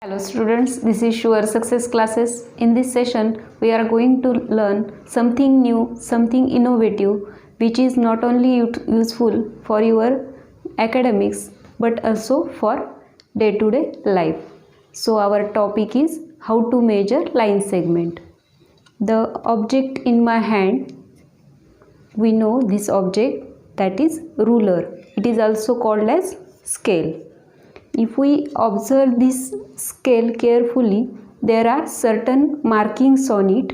Hello students, this is Sure Success Classes. In this session, we are going to learn something new, something innovative, which is not only useful for your academics but also for day-to-day life. So our topic is how to measure line segment. The object in my hand, we know this object, that is ruler. It is also called as scale. If we observe this scale carefully, there are certain markings on it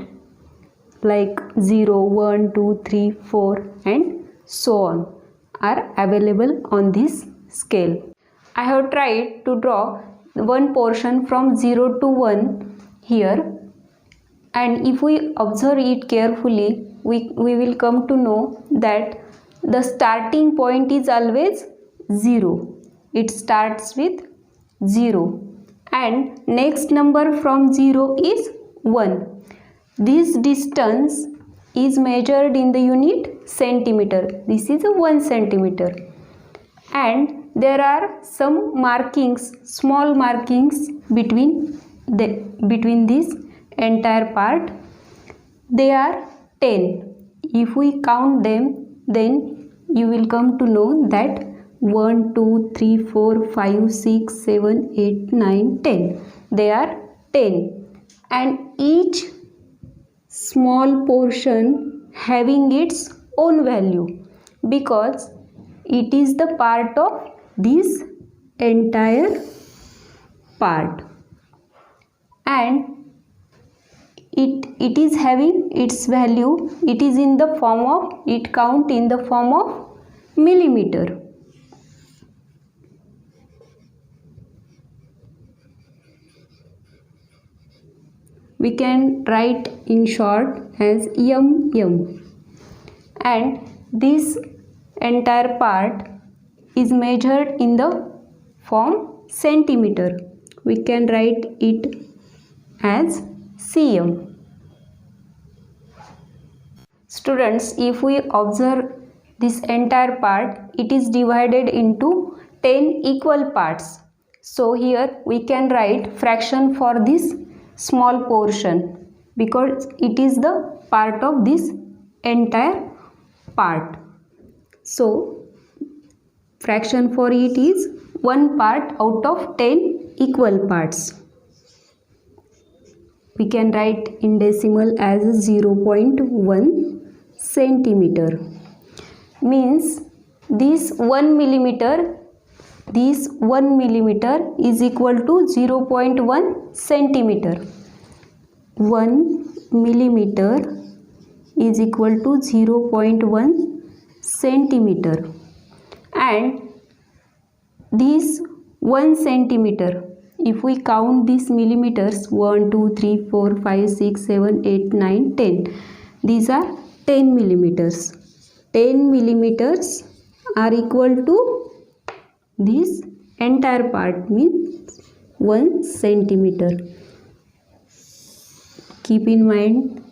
like 0, 1, 2, 3, 4 and so on are available on this scale. I have tried to draw one portion from 0 to 1 here, and if we observe it carefully, we will come to know that the starting point is always 0. It starts with 0 and next number from 0 is 1. This distance is measured in the unit centimeter. This is a 1 centimeter. And there are some markings, small markings between this entire part. They are 10. If we count them, then you will come to know that 1, 2, 3, 4, 5, 6, 7, 8, 9, 10. They are 10. And each small portion having its own value because it is the part of this entire part. And it is having its value. It is in the form of, it count in the form of millimeter. We can write in short as mm, and this entire part is measured in the form centimeter. We can write it as cm. Students, if we observe this entire part, it is divided into 10 equal parts. So here we can write fraction for this small portion because it is the part of this entire part. So fraction for it is 1 part out of 10 equal parts. We can write in decimal as 0.1 centimeter. Means this 1 millimeter is equal to 0.1 centimeter. 1 millimeter is equal to 0.1 centimeter. And this 1 centimeter, if we count these millimeters, 1, 2, 3, 4, 5, 6, 7, 8, 9, 10. These are 10 millimeters. 10 millimeters are equal to this entire part, means 1 centimeter. Keep in mind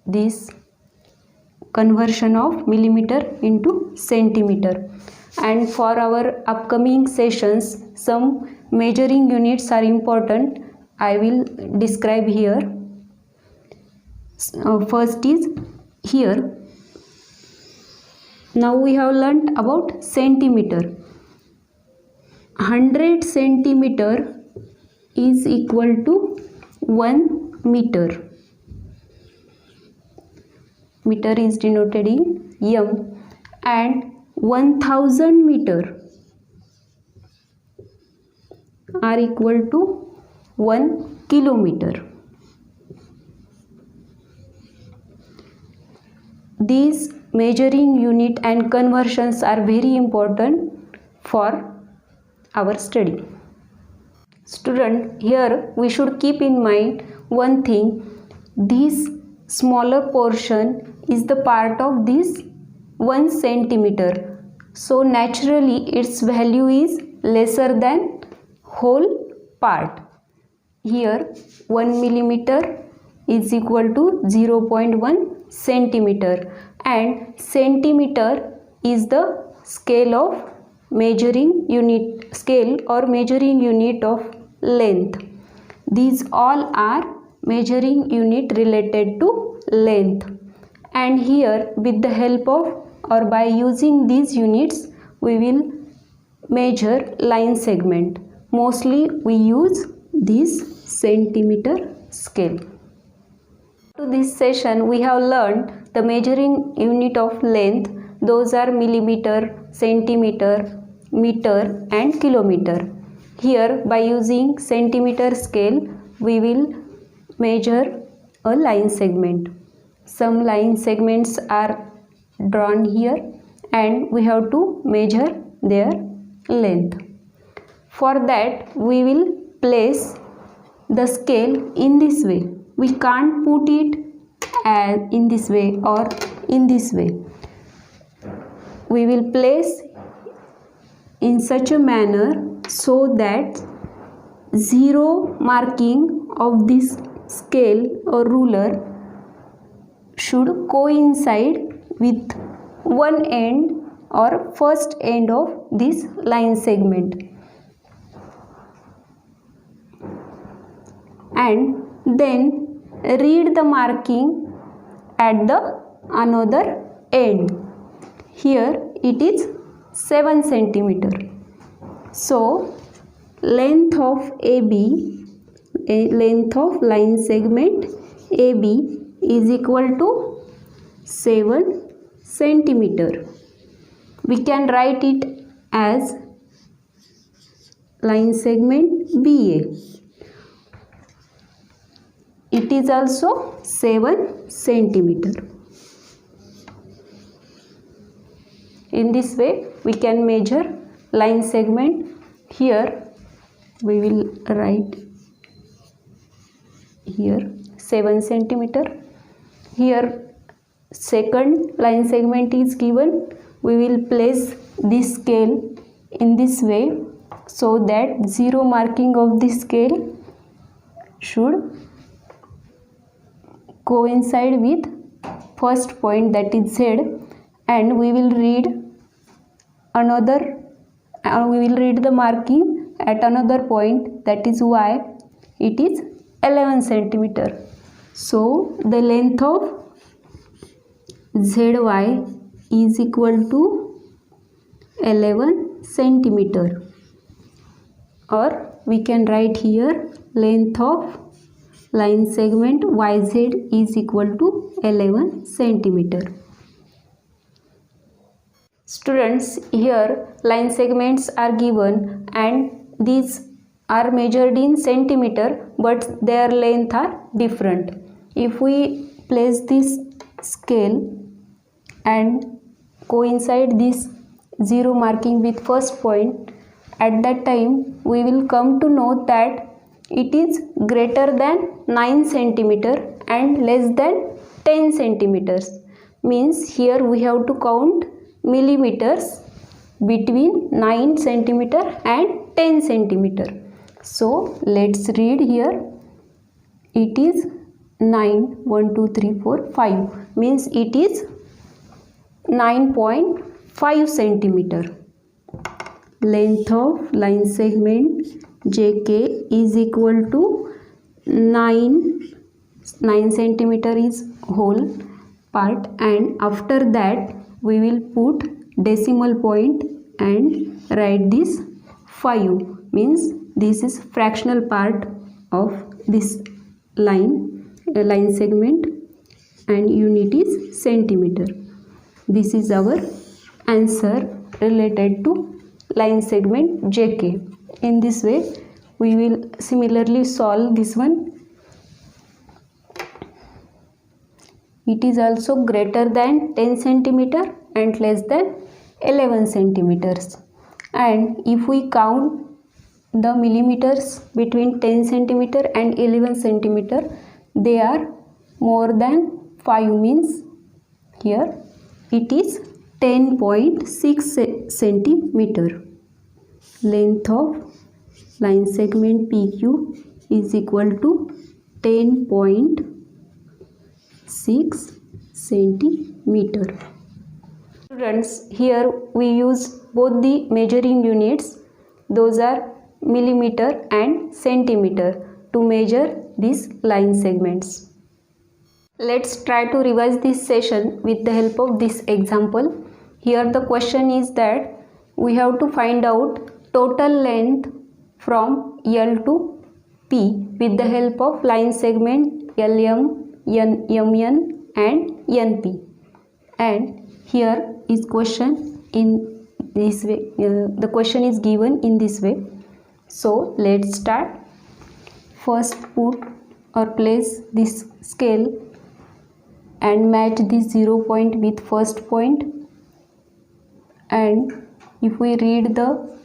this conversion of millimeter into centimeter. And for our upcoming sessions, some measuring units are important. I will describe here. First is here. Now we have learnt about centimeter. 100 centimeter is equal to 1 meter. Meter is denoted in m, and 1000 meter are equal to 1 kilometer. These measuring unit and conversions are very important for our study. Student, here we should keep in mind one thing. This smaller portion is the part of this 1 centimeter. So naturally its value is lesser than whole part. Here 1 millimeter is equal to 0.1 centimeter and centimeter is the scale of measuring unit, scale or measuring unit of length. these all are measuring unit related to length, and here with the help of or by using these units we will measure line segment. Mostly we use this centimeter scale. To this session we have learned the measuring unit of length. Those are millimeter, centimeter, meter and kilometer. Here by using centimeter scale we will measure a line segment. Some line segments are drawn here and we have to measure their length. For that we will place the scale in this way. We can't put it as in this way or in this way. We will place in such a manner so that zero marking of this scale or ruler should coincide with one end or first end of this line segment, and then read the marking at the another end. Here it is 7 centimeter. So length of AB, length of line segment AB is equal to 7 centimeter. We can write it as line segment BA. It is also 7 centimeter. In this way we can measure line segment. Here we will write here 7 centimeter. Here second line segment is given. We will place this scale in this way so that zero marking of this scale should coincide with first point, that is Z, and we will read the marking at another point, that is Y. It is 11 centimeter. So the length of ZY is equal to 11 centimeter, or we can write here length of line segment YZ is equal to 11 centimeter. Students, here line segments are given and these are measured in centimeter, but their length are different. If we place this scale and coincide this zero marking with first point, at that time we will come to know that it is greater than 9 centimeter and less than 10 centimeters. Means here we have to count millimeters between 9 centimeter and 10 centimeter. So let's read here. It is 9, 1, 2, 3, 4, 5. Means it is 9.5 centimeter. Length of line segment JK is equal to 9 centimeter is whole part, and after that we will put decimal point and write this 5. Means this is fractional part of this line segment and unit is centimeter. This is our answer related to line segment JK. In this way we will similarly solve this one. It is also greater than 10 centimeter and less than 11 centimeters. And if we count the millimeters between 10 centimeter and 11 centimeter, they are more than 5. Means here it is 10.6 centimeter. Length of line segment PQ is equal to 10.6 centimeter. Students, here we use both the measuring units. Those are millimeter and centimeter. to measure these line segments. Let's try to revise this session with the help of this example. Here the question is that we have to find out total length from L to P with the help of line segment LM, MN and NP. And here is question in this way. The question is given in this way. So let's start. First put or place this scale and match this 0 point with first point, and if we read the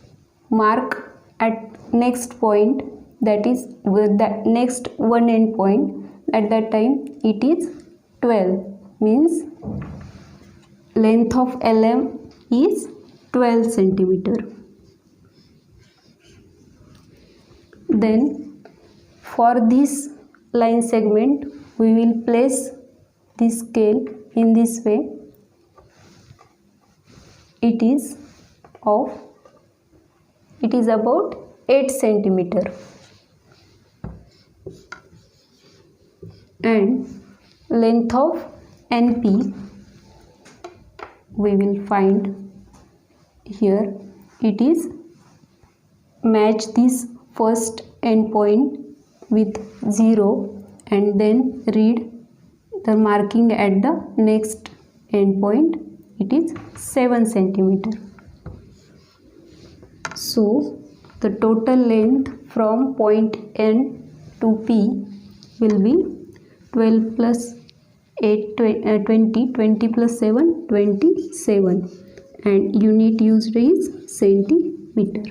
mark at next point, that is with the next one end point, at that time it is 12, means length of LM is 12 centimeter. Then for this line segment we will place this scale in this way. It is about 8 centimeter, and length of NP we will find here. It is match this first end point with 0 and then read the marking at the next end point. It is 7 centimeter. So the total length from point N to P will be 12 plus 8 20 plus 7 27, and unit used is centimeter.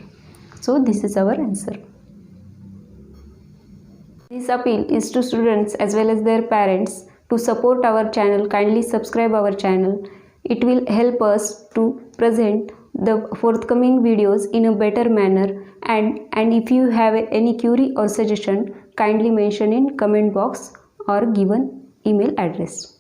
So this is our answer. This appeal is to students as well as their parents. To support our channel, kindly subscribe our channel. It will help us to present the forthcoming videos in a better manner, and if you have any query or suggestion, kindly mention in comment box or given email address.